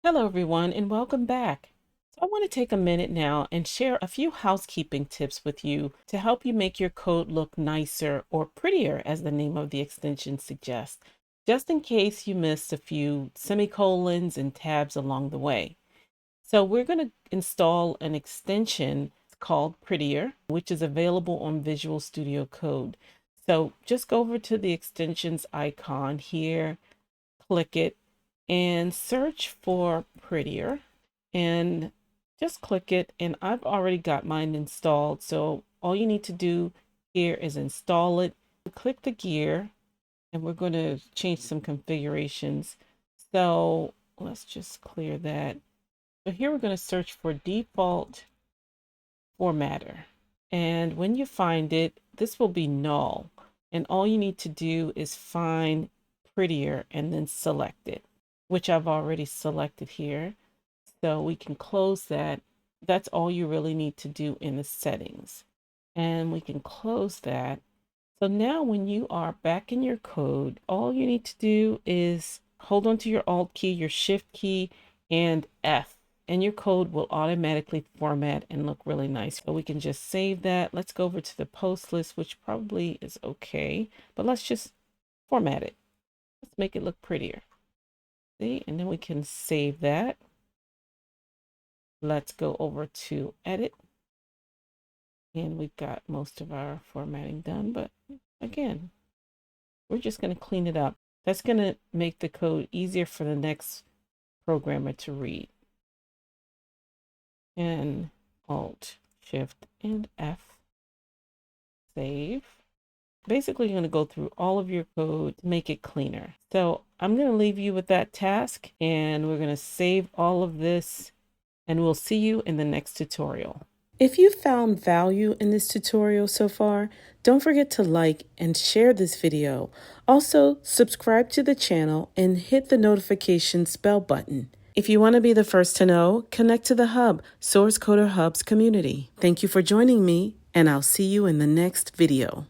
Hello, everyone, and welcome back. So I want to take a minute now and share a few housekeeping tips with you to help you make your code look nicer or prettier, as the name of the extension suggests, just in case you missed a few semicolons and tabs along the way. So we're going to install an extension called Prettier, which is available on Visual Studio Code. So just go over to the extensions icon here, click it, and search for Prettier, and just click it. And I've already got mine installed, so all you need to do here is install it. Click the gear, and we're going to change some configurations. So let's just clear that. So here we're going to search for default formatter, and when you find it, this will be null, and all you need to do is find Prettier and then select it, which I've already selected here. So we can close that. That's all you really need to do in the settings. And we can close that. So now when you are back in your code, all you need to do is hold on to your Alt key, your Shift key, and F, and your code will automatically format and look really nice. So we can just save that. Let's go over to the post list, which probably is okay, but let's just format it. Let's make it look prettier. See, and then we can save that. Let's go over to edit. And we've got most of our formatting done, but again, we're just going to clean it up. That's going to make the code easier for the next programmer to read. And Alt, Shift, and F. Save. Basically, you're going to go through all of your code to make it cleaner. So I'm going to leave you with that task, and we're going to save all of this, and we'll see you in the next tutorial. If you found value in this tutorial so far, don't forget to like and share this video. Also, subscribe to the channel and hit the notifications bell button. If you want to be the first to know, connect to the Hub, Source Coder Hub's community. Thank you for joining me, and I'll see you in the next video.